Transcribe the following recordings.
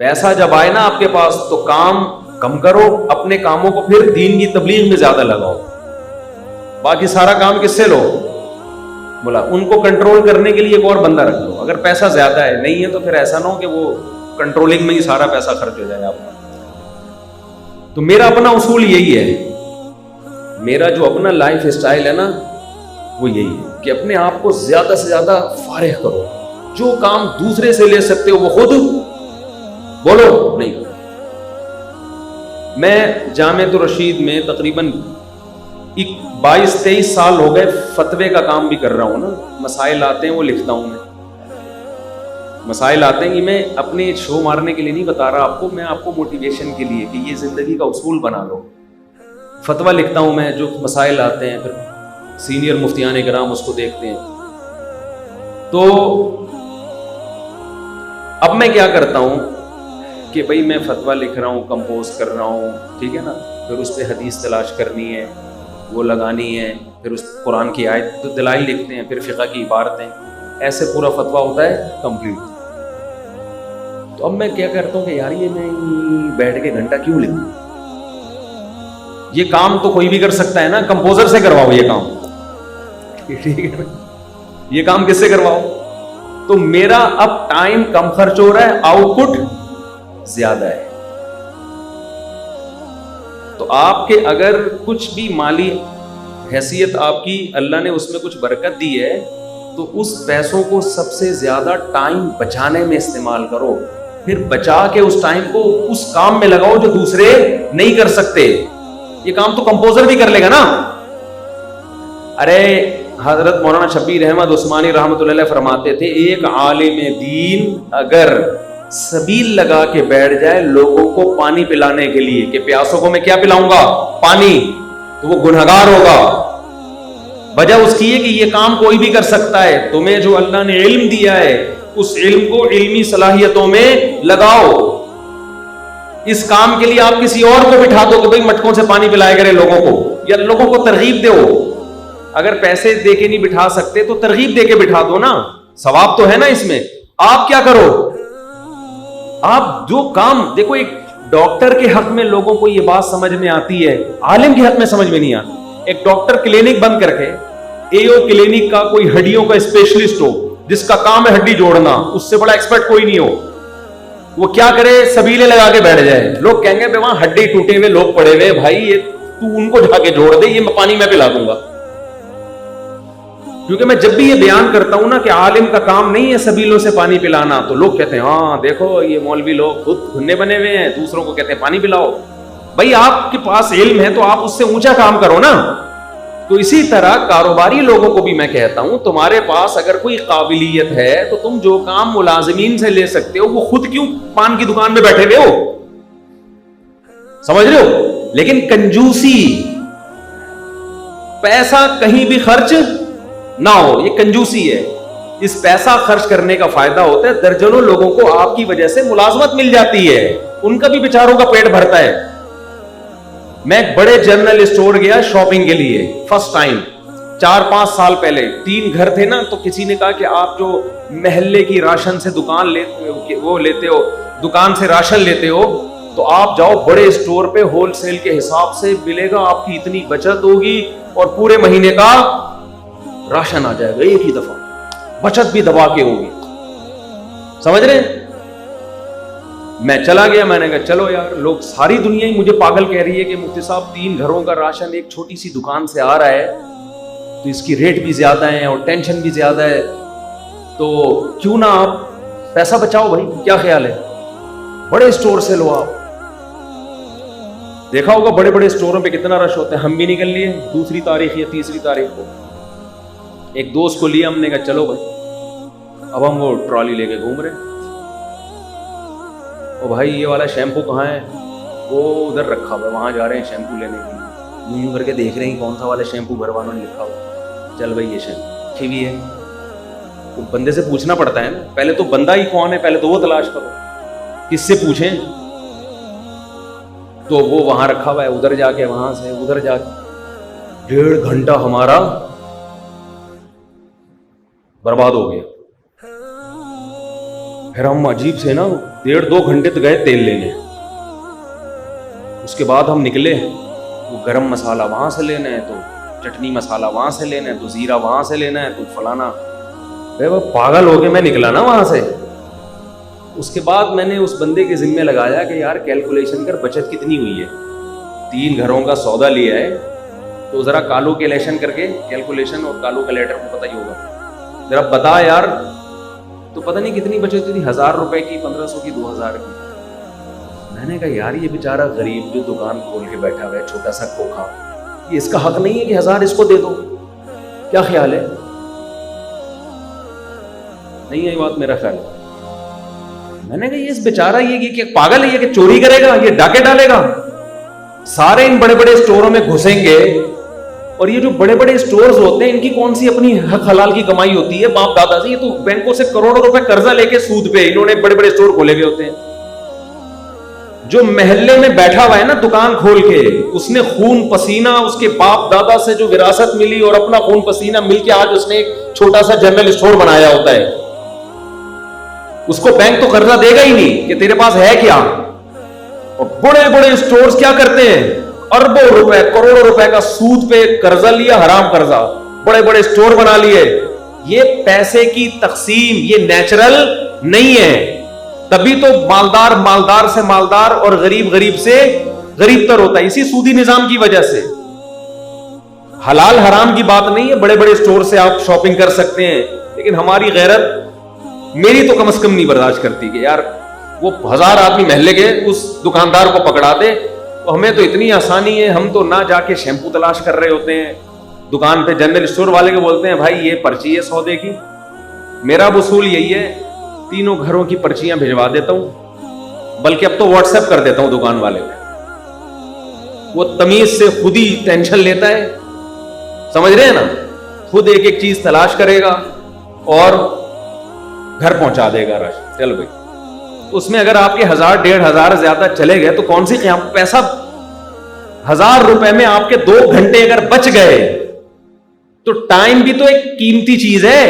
پیسہ جب آئے نا آپ کے پاس تو کام کم کرو، اپنے کاموں کو پھر دین کی تبلیغ میں زیادہ لگاؤ، باقی سارا کام کس سے لو؟ بولا ان کو کنٹرول کرنے کے لیے ایک اور بندہ رکھ لو. اگر پیسہ زیادہ ہے نہیں ہے تو پھر ایسا نہ ہو کہ وہ کنٹرولنگ میں ہی سارا پیسہ خرچ ہو جائے آپ کا. تو میرا اپنا اصول یہی ہے، میرا جو اپنا لائف اسٹائل ہے نا وہ یہی ہے کہ اپنے آپ کو زیادہ سے زیادہ فارغ کرو. جو کام دوسرے سے لے سکتے ہو وہ خود بولو نہیں. میں جامعۃ الرشید میں تقریباً 22-23 سال ہو گئے فتوے کا کام بھی کر رہا ہوں نا. مسائل آتے ہیں وہ لکھتا ہوں میں، مسائل آتے ہیں کہ میں اپنے شو مارنے کے لیے نہیں بتا رہا آپ کو، میں آپ کو موٹیویشن کے لیے کہ یہ زندگی کا اصول بنا لو. فتویٰ لکھتا ہوں میں، جو مسائل آتے ہیں پھر سینئر مفتیان کرام اس کو دیکھتے ہیں. تو اب میں کیا کرتا ہوں کہ بھائی میں فتویٰ لکھ رہا ہوں، کمپوز کر رہا ہوں، ٹھیک ہے نا، پھر اس پہ حدیث تلاش کرنی ہے، وہ لگانی ہے، پھر اس قرآن کی آیت تو دلائل لکھتے ہیں، پھر فقہ کی عبارتیں، ایسے پورا فتویٰ ہوتا ہے کمپلیٹ. تو اب میں کیا کرتا ہوں کہ یار یہ میں بیٹھ کے گھنٹہ کیوں لکھوں؟ یہ کام تو کوئی بھی کر سکتا ہے نا، کمپوزر سے کرواؤ یہ کام، ٹھیک ہے نا، یہ کام کس سے کرواؤ؟ تو میرا اب ٹائم کم خرچ ہو رہا ہے، آؤٹ پٹ زیادہ ہے. تو آپ کے اگر کچھ بھی مالی حیثیت آپ کی اللہ نے اس میں کچھ برکت دی ہے تو اس پیسوں کو سب سے زیادہ ٹائم بچانے میں استعمال کرو، پھر بچا کے اس ٹائم کو اس کام میں لگاؤ جو دوسرے نہیں کر سکتے. یہ کام تو کمپوزر بھی کر لے گا نا. ارے حضرت مولانا شبیر احمد عثمانی رحمۃ اللہ علیہ فرماتے تھے ایک عالم دین اگر سبیل لگا کے بیٹھ جائے لوگوں کو پانی پلانے کے لیے کہ پیاسوں کو میں کیا پلاؤں گا؟ پانی، تو وہ گنہگار ہوگا. وجہ اس کی ہے کہ یہ کام کوئی بھی کر سکتا ہے. تمہیں جو اللہ نے علم دیا ہے اس علم کو علمی صلاحیتوں میں لگاؤ. اس کام کے لیے آپ کسی اور کو بٹھا دو کہ بھئی مٹکوں سے پانی پلائے کرے لوگوں کو، یا لوگوں کو ترغیب دو. اگر پیسے دے کے نہیں بٹھا سکتے تو ترغیب دے کے بٹھا دو نا، ثواب تو ہے نا اس میں. آپ کیا کرو، آپ جو کام دیکھو، ایک ڈاکٹر کے حق میں لوگوں کو یہ بات سمجھ میں آتی ہے، عالم کے حق میں سمجھ میں نہیں آتی. ایک ڈاکٹر کلینک بند کر کے اے او کلینک کا کوئی ہڈیوں کا اسپیشلسٹ ہو جس کا کام ہے ہڈی جوڑنا، اس سے بڑا ایکسپرٹ کوئی نہیں ہو، وہ کیا کرے؟ سبیلے لگا کے بیٹھ جائے. لوگ کہیں گے وہاں ہڈی ٹوٹے ہوئے لوگ پڑے ہوئے، بھائی یہ تو ان کو جا کے جوڑ دے، یہ پانی میں پلا دوں گا. کیونکہ میں جب بھی یہ بیان کرتا ہوں نا کہ عالم کا کام نہیں ہے سبیلوں سے پانی پلانا، تو لوگ کہتے ہیں ہاں دیکھو یہ مولوی لوگ خود گھنے بنے ہوئے ہیں، دوسروں کو کہتے ہیں پانی پلاؤ. بھائی آپ کے پاس علم ہے تو آپ اس سے اونچا کام کرو نا. تو اسی طرح کاروباری لوگوں کو بھی میں کہتا ہوں تمہارے پاس اگر کوئی قابلیت ہے تو تم جو کام ملازمین سے لے سکتے ہو وہ خود کیوں پان کی دکان میں بیٹھے ہوئے ہو؟ سمجھ رہے ہو؟ لیکن کنجوسی، پیسہ کہیں بھی خرچ نہ ہو، یہ کنجوسی ہے. اس پیسہ خرچ کرنے کا فائدہ ہوتا ہے درجنوں لوگوں کو آپ کی وجہ سے ملازمت مل جاتی ہے، ان کا بھی بیچاروں کا پیٹ بھرتا ہے. میں ایک بڑے جنرل اسٹور گیا شاپنگ کے لیے فرسٹ ٹائم 4-5 سال پہلے. 3 گھر تھے نا، تو کسی نے کہا کہ آپ جو محلے کی راشن سے دکان لیتے ہو، دکان سے راشن لیتے ہو، تو آپ جاؤ بڑے اسٹور پہ، ہول سیل کے حساب سے ملے گا، آپ کی اتنی بچت ہوگی اور پورے مہینے کا راشن آ جائے گا ایک ہی دفعہ، بچت بھی دبا کے ہوگی. سمجھ رہے ہیں؟ میں چلا گیا، میں نے کہا چلو یار، لوگ ساری دنیا ہی مجھے پاگل کہہ رہی ہے کہ مفتی صاحب 3 گھروں کا راشن ایک چھوٹی سی دکان سے آ رہا ہے تو اس کی ریٹ بھی زیادہ ہے اور ٹینشن بھی زیادہ ہے، تو کیوں نہ آپ پیسہ بچاؤ. بھائی کیا خیال ہے؟ بڑے اسٹور سے لو. آپ دیکھا ہوگا بڑے بڑے اسٹوروں پہ کتنا رش ہوتا ہے. ہم بھی نکل لیے 2 تاریخ یا 3 تاریخ کو، ایک دوست کو لیا، ہم نے کہا چلو بھائی. اب ہم وہ ٹرالی لے کے گھوم رہے. او بھائی یہ والا شیمپو کہاں ہے؟ وہ ادھر رکھا ہوا ہے، وہاں جا رہے ہیں شیمپو لینے کے لیے. یوں کر کے دیکھ رہے ہیں کون سا والا شیمپو گھر والوں نے لکھا ہوا. چل بھائی یہ شیمپو اچھی بھی ہے. تو بندے سے پوچھنا پڑتا ہے نا، پہلے تو بندہ ہی کون ہے پہلے تو وہ تلاش کرو، کس سے پوچھیں. تو وہ وہاں رکھا ہوا ہے، ادھر جا کے وہاں سے ادھر جا کے 1.5 گھنٹہ ہمارا برباد ہو گیا. پھر ہم عجیب سے نا 1.5-2 گھنٹے تو گئے تیل لینے. اس کے بعد ہم نکلے, تو گرم مسالہ وہاں سے لینا ہے, تو چٹنی مسالہ وہاں سے لینا ہے, تو زیرہ وہاں سے لینا ہے, تو فلانا. وہ پاگل ہو کے میں نکلا نا وہاں سے. اس کے بعد میں نے اس بندے کے ذمے لگایا کہ یار کیلکولیشن کر بچت کتنی ہوئی ہے, 3 گھروں کا سودا لیا ہے, تو ذرا کیلکولیشن کر کے, کیلکولیشن اور کیلکولیٹر کو پتہ ہی ہوگا, ذرا بتا یار. تو پتہ نہیں کتنی بچت ہوئی تھی, 1000 روپے کی, 1500 کی, 2000 کی. میں نے کہا یار یہ بیچارہ غریب جو دکان کھول کے بیٹھا ہوا ہے, چھوٹا سا کھوکھا, یہ اس کا حق نہیں ہے کہ 1000 اس کو دے دو؟ کیا خیال ہے؟ نہیں ہے بات میرا خیال. میں نے کہا یہ اس بیچارہ یہ کہ پاگل ہے یہ کہ چوری کرے گا, یہ ڈاکے ڈالے گا. سارے ان بڑے بڑے اسٹوروں میں گھسیں گے, اور یہ جو بڑے بڑے اسٹورز ہوتے ہیں ان کی کون سی اپنی حق حلال کی کمائی ہوتی ہے باپ دادا سے؟ یہ تو بینکوں سے کروڑوں روپے قرضہ لے کے سود پہ انہوں نے بڑے بڑے اسٹور کھولے ہوئے ہوتے ہیں. جو محلے میں بیٹھا ہوا ہے نا دکان کھول کے, اس نے خون پسینہ اس کے باپ دادا سے جو وراثت ملی اور اپنا خون پسینہ مل کے آج اس نے ایک چھوٹا سا جنرل اسٹور بنایا ہوتا ہے. اس کو بینک تو قرضہ دے گا ہی نہیں کہ تیرے پاس ہے کیا. اور بڑے بڑے اسٹورز کیا کرتے ہیں, اربوں روپے, کروڑوں روپے کا سود پہ قرضہ لیا, حرام قرضہ, بڑے بڑے اسٹور بنا لیے. یہ پیسے کی تقسیم یہ نیچرل نہیں ہے. تبھی تو مالدار مالدار سے مالدار اور غریب غریب سے غریب تر ہوتا ہے, اسی سودی نظام کی وجہ سے. حلال حرام کی بات نہیں ہے, بڑے بڑے اسٹور سے آپ شاپنگ کر سکتے ہیں, لیکن ہماری غیرت میری تو کم از کم نہیں برداشت کرتی کہ یار وہ 1000 آدمی محلے کے اس دکاندار کو پکڑا دے. تو ہمیں تو اتنی آسانی ہے, ہم تو نہ جا کے شیمپو تلاش کر رہے ہوتے ہیں دکان پہ, جنرل اسٹور والے کو بولتے ہیں بھائی یہ پرچی ہے سودے کی. میرا وصول یہی ہے, 3 گھروں کی پرچیاں بھجوا دیتا ہوں, بلکہ اب تو واٹس ایپ کر دیتا ہوں دکان والے کو. وہ تمیز سے خود ہی ٹینشن لیتا ہے, سمجھ رہے ہیں نا, خود ایک ایک چیز تلاش کرے گا اور گھر پہنچا دے گا رش. چل بھائی, اس میں اگر آپ کے 1000-1500 زیادہ چلے گئے تو کون سی قیام پیسہ, 1000 روپے میں آپ کے 2 گھنٹے اگر بچ گئے تو ٹائم بھی تو ایک قیمتی چیز ہے.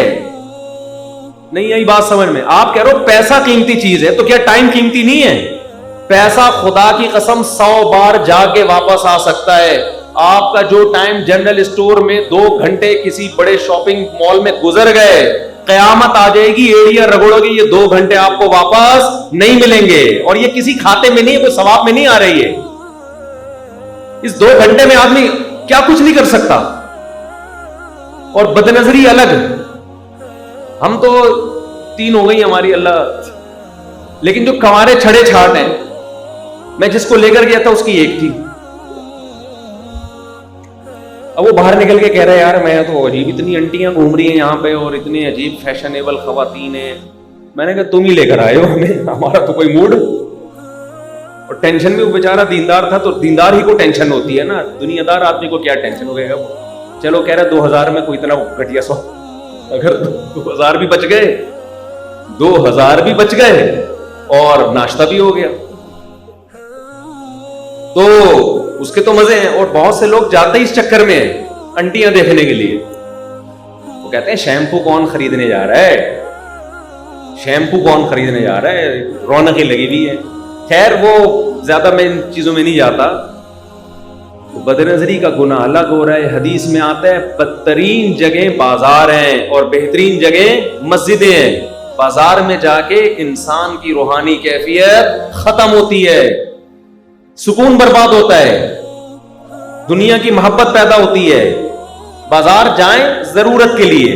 نہیں آئی بات سمجھ میں؟ آپ کہہ رہے ہو پیسہ قیمتی چیز ہے, تو کیا ٹائم قیمتی نہیں ہے؟ پیسہ خدا کی قسم 100 بار جا کے واپس آ سکتا ہے. آپ کا جو ٹائم جنرل اسٹور میں 2 گھنٹے کسی بڑے شاپنگ مال میں گزر گئے, قیامت آ جائے گی, ایڑیاں رگڑو گی, یہ 2 گھنٹے آپ کو واپس نہیں ملیں گے. اور یہ کسی کھاتے میں نہیں, کوئی ثواب میں نہیں آ رہی ہے. اس 2 گھنٹے میں آدمی کیا کچھ نہیں کر سکتا. اور بدنظری الگ, ہم تو 3 ہو گئی ہماری اللہ, لیکن جو کنوارے چھڑے چھاٹ ہیں, میں جس کو لے کر گیا تھا اس کی 1 تھی. اب وہ باہر نکل کے کہہ رہا ہے یار میں تو عجیب, اتنی انٹیاں گھوم رہی ہیں یہاں پہ اور اتنے عجیب فیشنیبل خواتین ہیں. میں نے کہا تم ہی لے کر آئے ہو ہمیں, ہمارا تو کوئی موڈ. اور ٹینشن میں وہ بیچارہ دیندار تھا, تو دیندار ہی کو ٹینشن ہوتی ہے نا, دنیا دار آدمی کو کیا ٹینشن ہوگا. چلو کہہ رہا 2000 میں کوئی اتنا گھٹیا سو, اگر 2000 بھی بچ گئے, 2000 بھی بچ گئے اور ناشتہ بھی ہو گیا تو اس کے تو مزے ہیں. اور بہت سے لوگ جاتے ہی اس چکر میں ہیں انٹیاں دیکھنے کے لیے. وہ کہتے ہیں شیمپو کون خریدنے جا رہا ہے, شیمپو کون خریدنے جا رہا ہے, رونقیں لگی ہوئی ہے. خیر وہ زیادہ میں ان چیزوں میں نہیں جاتا. تو بدنظری کا گناہ الگ ہو رہا ہے. حدیث میں آتا ہے بدترین جگہ بازار ہیں اور بہترین جگہ مسجدیں ہیں. بازار میں جا کے انسان کی روحانی کیفیت ختم ہوتی ہے, سکون برباد ہوتا ہے, دنیا کی محبت پیدا ہوتی ہے. بازار جائیں ضرورت کے لیے,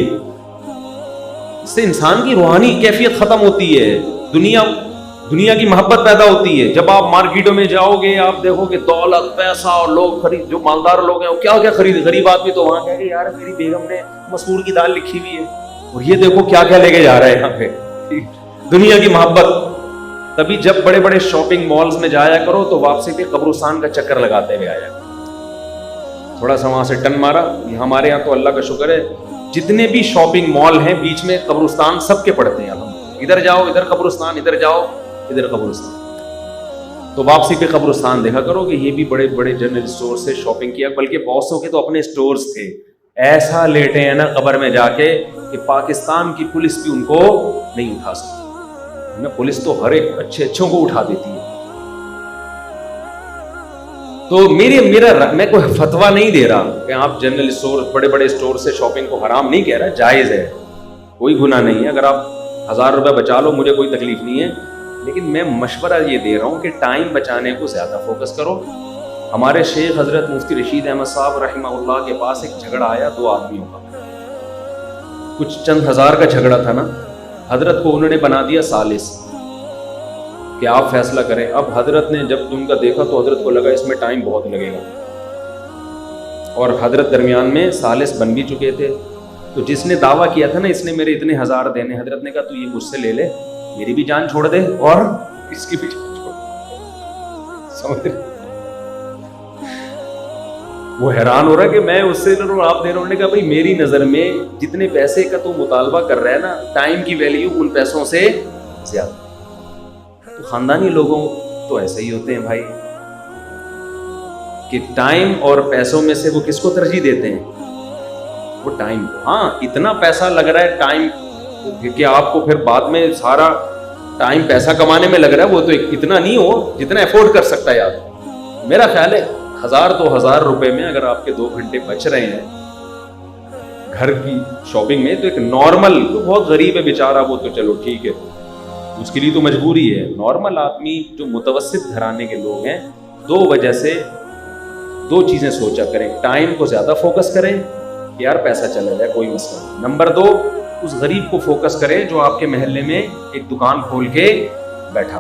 اس سے انسان کی روحانی کیفیت ختم ہوتی ہے, دنیا کی محبت پیدا ہوتی ہے. جب آپ مارکیٹوں میں جاؤ گے آپ دیکھو کہ دولت پیسہ اور لوگ خرید, جو مالدار لوگ ہیں وہ کیا کیا خرید, غریب آدمی تو وہاں کہے گا یار میری بیگم نے مسور کی دال لکھی ہوئی ہے اور یہ دیکھو کیا کیا لے کے جا رہا ہے یہاں پہ. دنیا کی محبت. تبھی جب بڑے بڑے شاپنگ مالز میں جایا کرو تو واپسی پہ قبرستان کا چکر لگاتے ہوئے آیا, تھوڑا سا وہاں سے ٹن مارا. ہمارے یہاں تو اللہ کا شکر ہے جتنے بھی شاپنگ مال ہیں بیچ میں قبرستان سب کے پڑتے ہیں. ادھر جاؤ ادھر قبرستان, ادھر جاؤ ادھر قبرستان. تو واپسی پہ قبرستان دیکھا کرو کہ یہ بھی بڑے بڑے جنرل اسٹور سے شاپنگ کیا, بلکہ بہت سو کے تو اپنے اسٹورز تھے. ایسا لیٹے ہیں نا قبر میں جا کے کہ پاکستان کی پولیس بھی ان کو نہیں اٹھا سکتی. نا پولیس تو ہر ایک اچھے اچھوں کو اٹھا دیتی ہے. تو میں کوئی فتویٰ نہیں دے رہا کہ آپ جنرل اسٹور بڑے بڑے اسٹور سے شاپنگ کو حرام نہیں کہہ رہا, جائز ہے, کوئی گناہ نہیں ہے. اگر آپ 1000 روپے بچا لو مجھے کوئی تکلیف نہیں ہے, لیکن میں مشورہ یہ دے رہا ہوں کہ ٹائم بچانے کو زیادہ فوکس کرو. ہمارے شیخ حضرت مفتی رشید احمد صاحب رحمہ اللہ کے پاس ایک جھگڑا آیا 2 آدمیوں کا, کچھ چند ہزار کا جھگڑا تھا نا. حضرت کو انہوں نے بنا دیا ثالث کہ آپ فیصلہ کریں. اب حضرت نے جب ان کا دیکھا تو حضرت کو لگا اس میں ٹائم بہت لگے گا, اور حضرت درمیان میں ثالث بن بھی چکے تھے. تو جس نے دعویٰ کیا تھا نا اس نے میرے اتنے 1000 دینے, حضرت نے کہا تو یہ مجھ سے لے لے, میری بھی جان چھوڑ دے اور اس کی بھی جان چھوڑ دے. سمجھ رہے؟ وہ حیران ہو رہا ہے کہ میں اس سے آپ دے رہا ہوں. انہوں نے کہا بھائی میری نظر میں جتنے پیسے کا تو مطالبہ کر رہا ہے نا, ٹائم کی ویلیو ان پیسوں سے زیادہ. تو خاندانی لوگوں تو ایسے ہی ہوتے ہیں بھائی کہ ٹائم اور پیسوں میں سے وہ کس کو ترجیح دیتے ہیں؟ وہ ٹائم کو. ہاں اتنا پیسہ لگ رہا ہے ٹائم کہ آپ کو پھر بعد میں سارا ٹائم پیسہ کمانے میں لگ رہا ہے, وہ تو اتنا نہیں ہو جتنا افورڈ کر سکتا ہے آدمی. میرا خیال ہے 1000 روپے میں اگر آپ کے 2 گھنٹے بچ رہے ہیں گھر کی شاپنگ میں, تو ایک نارمل, تو بہت غریب ہے بیچارہ وہ تو چلو ٹھیک ہے, اس کے لیے تو مجبوری ہے. نارمل آدمی جو متوسط گھرانے کے لوگ ہیں, 2 وجہ سے 2 چیزیں سوچا کریں. ٹائم کو زیادہ فوکس کریں کہ یار پیسہ چلا جائے کوئی مسئلہ نہیں. نمبر 2 اس غریب کو فوکس کریں جو آپ کے محلے میں ایک دکان کھول کے بیٹھا.